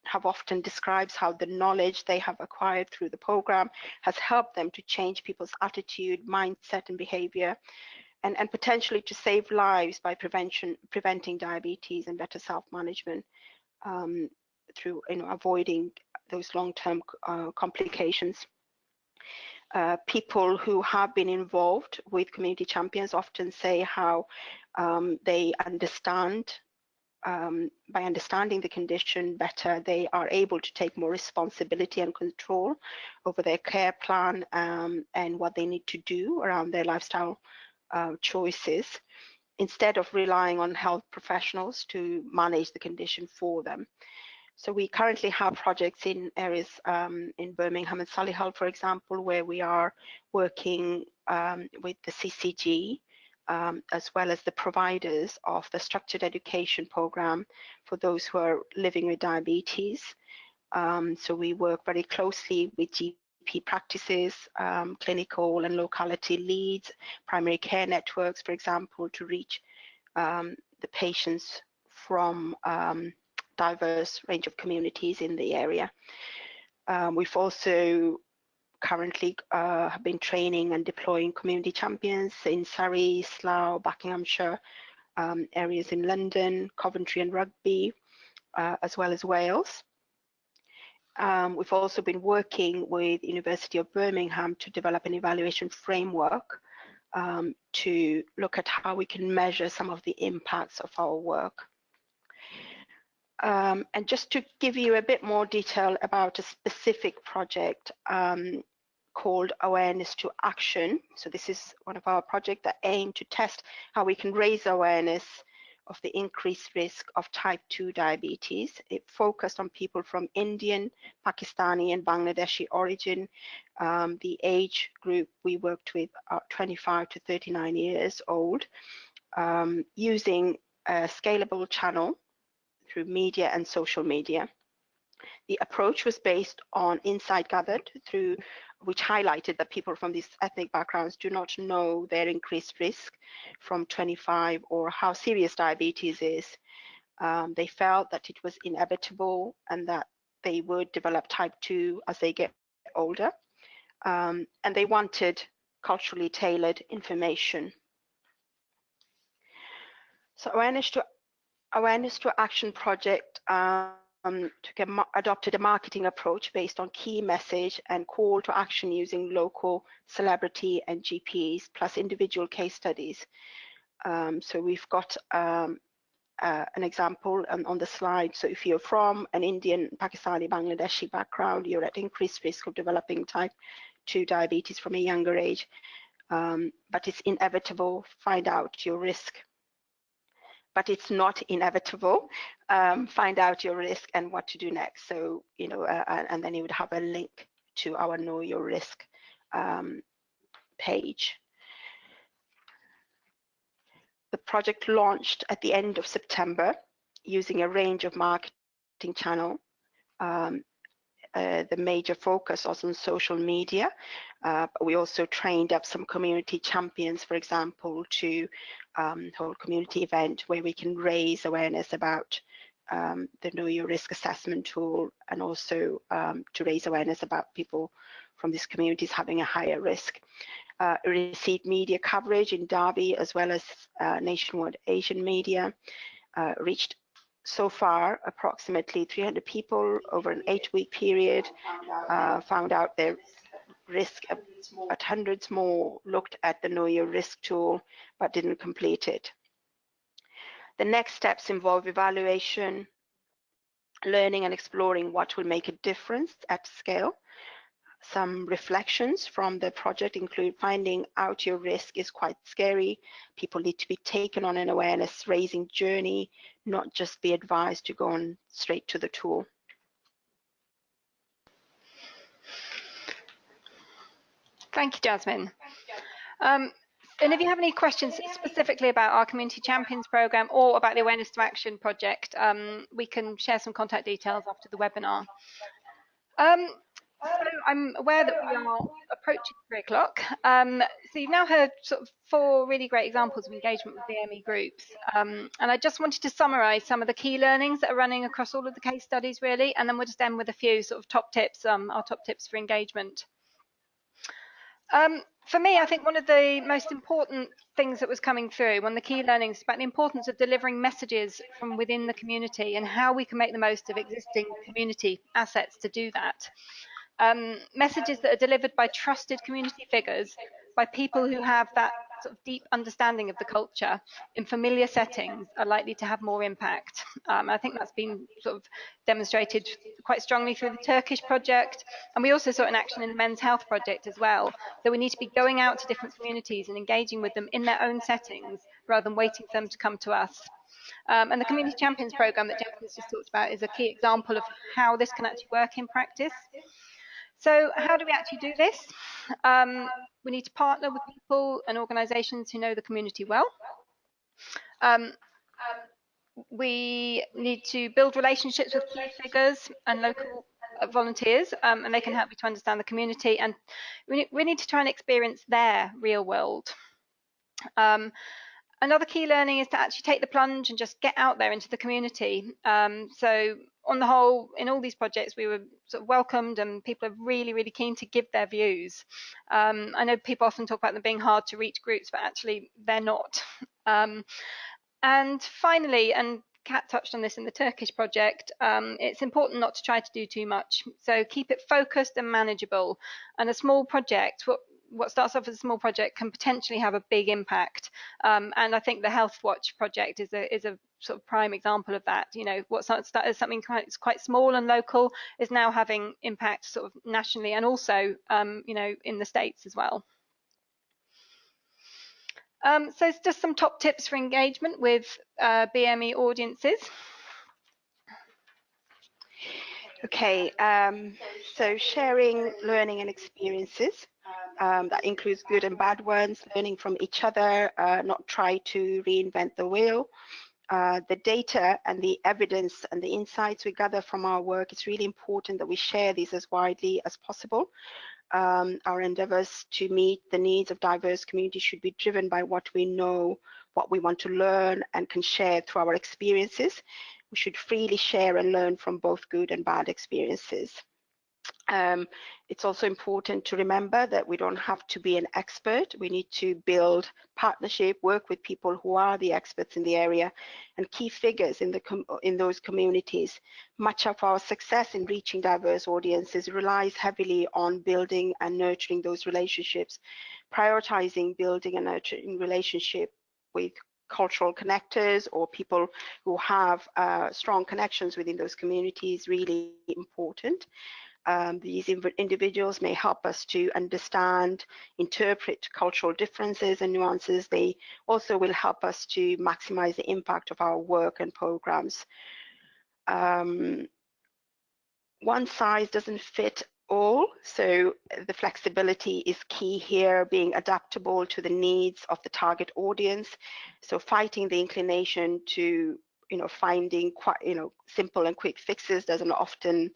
have often described how the knowledge they have acquired through the program has helped them to change people's attitude, mindset and behavior, and potentially to save lives by preventing diabetes and better self-management through avoiding those long-term complications. People who have been involved with community champions often say how they understand, by understanding the condition better, they are able to take more responsibility and control over their care plan and what they need to do around their lifestyle choices, instead of relying on health professionals to manage the condition for them. So we currently have projects in areas in Birmingham and Solihull, for example, where we are working with the CCG, as well as the providers of the structured education program for those who are living with diabetes. So we work very closely with GP practices, clinical and locality leads, primary care networks, for example, to reach the patients from diverse range of communities in the area. We've also currently have been training and deploying community champions in Surrey, Slough, Buckinghamshire, areas in London, Coventry and Rugby, as well as Wales. We've also been working with University of Birmingham to develop an evaluation framework to look at how we can measure some of the impacts of our work. And just to give you a bit more detail about a specific project called Awareness to Action. So this is one of our projects that aim to test how we can raise awareness of the increased risk of type 2 diabetes. It focused on people from Indian, Pakistani and Bangladeshi origin. The age group we worked with are 25 to 39 years old, using a scalable channel through media and social media. The approach was based on insight gathered through which highlighted that people from these ethnic backgrounds do not know their increased risk from 25 or how serious diabetes is. They felt that it was inevitable and that they would develop type 2 as they get older. And they wanted culturally tailored information. So Awareness to Action project adopted a marketing approach based on key message and call to action using local celebrity and GPs plus individual case studies. So we've got an example on the slide. So if you're from an Indian, Pakistani, Bangladeshi background, you're at increased risk of developing type 2 diabetes from a younger age, but it's inevitable. Find out your risk. But it's not inevitable. Find out your risk and what to do next. So, and then you would have a link to our Know Your Risk page. The project launched at the end of September using a range of marketing channels. The major focus was on social media, but we also trained up some community champions, for example, to hold community event where we can raise awareness about the Know Your Risk assessment tool, and also to raise awareness about people from these communities having a higher risk. It received media coverage in Derby as well as nationwide Asian media, reached so far approximately 300 people over an 8-week period, found out their risk at hundreds more, looked at the Know Your Risk tool, but didn't complete it. The next steps involve evaluation, learning and exploring what will make a difference at scale. Some reflections from the project include finding out your risk is quite scary. People need to be taken on an awareness raising journey, not just be advised to go on straight to the tool. Thank you, Jasmine. And if you have any questions specifically about our Community Champions Programme or about the Awareness to Action project, we can share some contact details after the webinar. So I'm aware that we are approaching 3 o'clock. So you've now heard sort of 4 really great examples of engagement with BAME groups. And I just wanted to summarise some of the key learnings that are running across all of the case studies, really, and then we'll just end with a few sort of top tips, our top tips for engagement. For me, I think one of the most important things that was coming through, one of the key learnings, about the importance of delivering messages from within the community and how we can make the most of existing community assets to do that. Messages that are delivered by trusted community figures, by people who have that sort of deep understanding of the culture in familiar settings, are likely to have more impact. I think that's been sort of demonstrated quite strongly through the Turkish project, and we also saw it in action in the Men's Health Project as well. So we need to be going out to different communities and engaging with them in their own settings rather than waiting for them to come to us. And the Community Champions programme that Jennifer's just talked about is a key example of how this can actually work in practice. So how do we actually do this? We need to partner with people and organisations who know the community well. We need to build relationships with key figures and local volunteers, and they can help you to understand the community. And we need to try and experience their real world. Another key learning is to actually take the plunge and just get out there into the community. So on the whole, in all these projects, we were sort of welcomed, and people are really, really keen to give their views. I know people often talk about them being hard to reach groups, but actually they're not. And finally, and Kat touched on this in the Turkish project, it's important not to try to do too much. So keep it focused and manageable. And a small project, what starts off as a small project, can potentially have a big impact. And I think the Health Watch project is a sort of prime example of that. You know, what started as something quite small and local is now having impact sort of nationally, and also, you know, in the States as well. So it's just some top tips for engagement with BME audiences. Okay, so sharing learning and experiences. That includes good and bad ones, learning from each other, not try to reinvent the wheel. The data and the evidence and the insights we gather from our work, it's really important that we share these as widely as possible. Our endeavors to meet the needs of diverse communities should be driven by what we know, what we want to learn, and can share through our experiences. We should freely share and learn from both good and bad experiences. It's also important to remember that we don't have to be an expert. We need to build partnership, work with people who are the experts in the area and key figures in those communities. Much of our success in reaching diverse audiences relies heavily on building and nurturing those relationships, prioritizing building and nurturing relationship with cultural connectors or people who have strong connections within those communities, really important. These individuals may help us to understand, interpret cultural differences and nuances. They also will help us to maximize the impact of our work and programs. One size doesn't fit all, so the flexibility is key here, being adaptable to the needs of the target audience. So fighting the inclination to, finding quite, simple and quick fixes doesn't often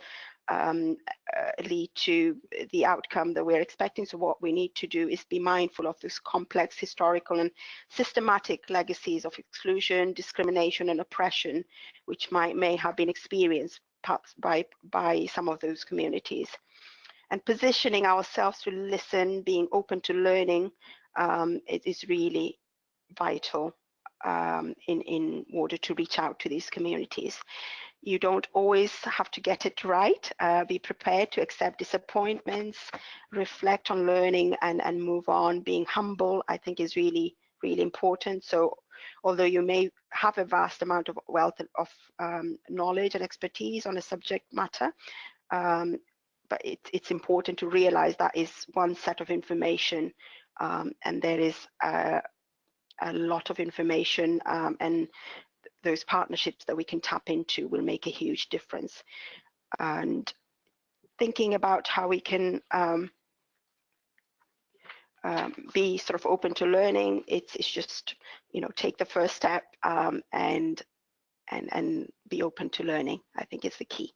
lead to the outcome that we're expecting. So what we need to do is be mindful of this complex historical and systematic legacies of exclusion, discrimination, and oppression, which may have been experienced perhaps by some of those communities. And positioning ourselves to listen, being open to learning, it is really vital in order to reach out to these communities. You don't always have to get it right. Be prepared to accept disappointments, reflect on learning, and move on. Being humble, I think, is really, really important. So although you may have a vast amount of wealth of knowledge and expertise on a subject matter, but it's important to realize that is one set of information, and there is a lot of information, and those partnerships that we can tap into will make a huge difference. And thinking about how we can be sort of open to learning, it's just, take the first step, and be open to learning, I think, is the key.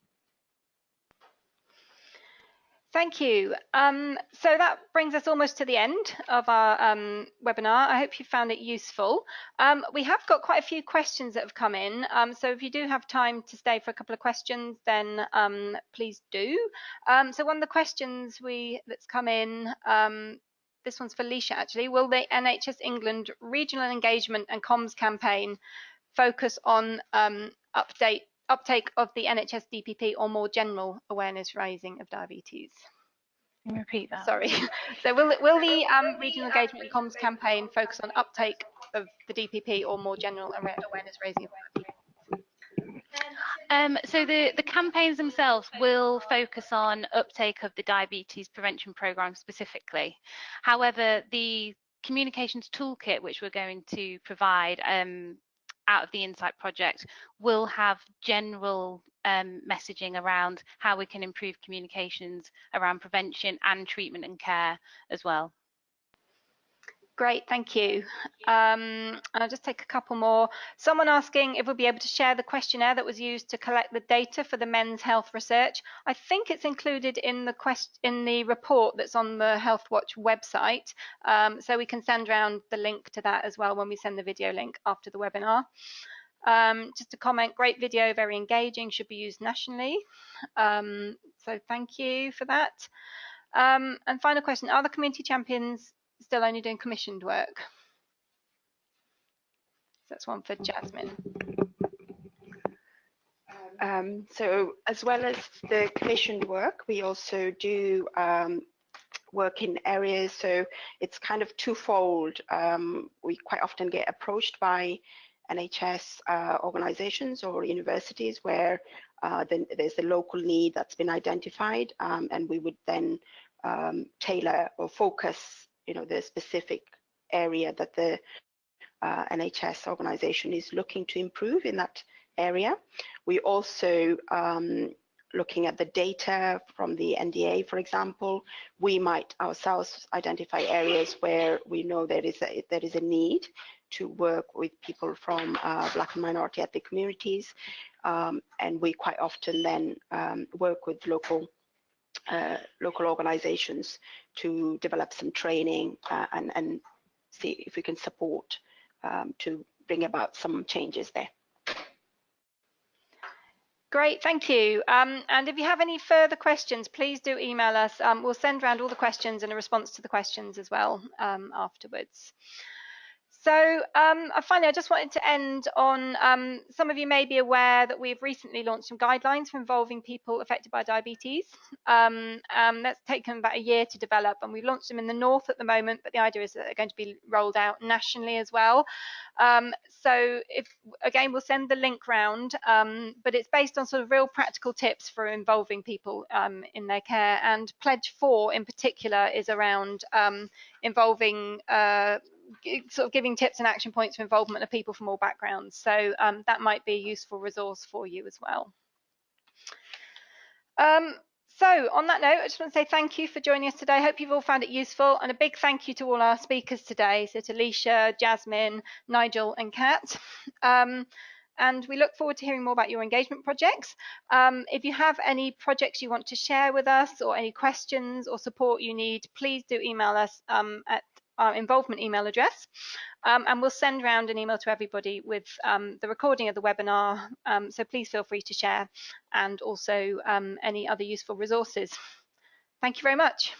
Thank you. So that brings us almost to the end of our webinar. I hope you found it useful. We have got quite a few questions that have come in. So if you do have time to stay for a couple of questions, then please do. So one of the questions that's come in this one's for Leisha actually. Will the NHS England regional engagement and comms campaign focus on uptake of the NHS DPP or more general awareness raising of diabetes? Can you repeat that? Sorry. So will the regional engagement and comms campaign focus on uptake of the DPP or more general awareness raising of diabetes? So the campaigns themselves will focus on uptake of the diabetes prevention programme specifically. However, the communications toolkit which we're going to provide out of the Insight project will have general messaging around how we can improve communications around prevention and treatment and care as well. Great, thank you. I'll just take a couple more. Someone asking if we'll be able to share the questionnaire that was used to collect the data for the men's health research. I think it's included in the report that's on the Healthwatch website, so we can send around the link to that as well when we send the video link after the webinar. Just a comment, great video, very engaging, should be used nationally. So thank you for that. And final question, are the community champions still only doing commissioned work? That's one for Jasmine. So as well as the commissioned work, we also do work in areas, so it's kind of twofold. We quite often get approached by NHS organizations or universities where there's a local need that's been identified, and we would then tailor or focus, the specific area that the NHS organization is looking to improve in that area. We also looking at the data from the NDA, for example, we might ourselves identify areas where we know there is a need to work with people from Black and minority ethnic communities, and we quite often then work with local organizations to develop some training and see if we can support to bring about some changes there. Great, thank you. And if you have any further questions, please do email us. We'll send around all the questions and a response to the questions as well afterwards. So finally, I just wanted to end on, some of you may be aware that we've recently launched some guidelines for involving people affected by diabetes. That's taken about a year to develop, and we've launched them in the north at the moment, but the idea is that they're going to be rolled out nationally as well. So again, we'll send the link round, but it's based on sort of real practical tips for involving people in their care. And Pledge 4 in particular is around involving sort of giving tips and action points for involvement of people from all backgrounds. So that might be a useful resource for you as well. So on that note, I just want to say thank you for joining us today. I hope you've all found it useful, and a big thank you to all our speakers today, so to Leisha, Jasmine, Nigel and Kat. And we look forward to hearing more about your engagement projects. If you have any projects you want to share with us, or any questions or support you need, please do email us at our involvement email address, and we'll send around an email to everybody with the recording of the webinar, so please feel free to share, and also any other useful resources. Thank you very much.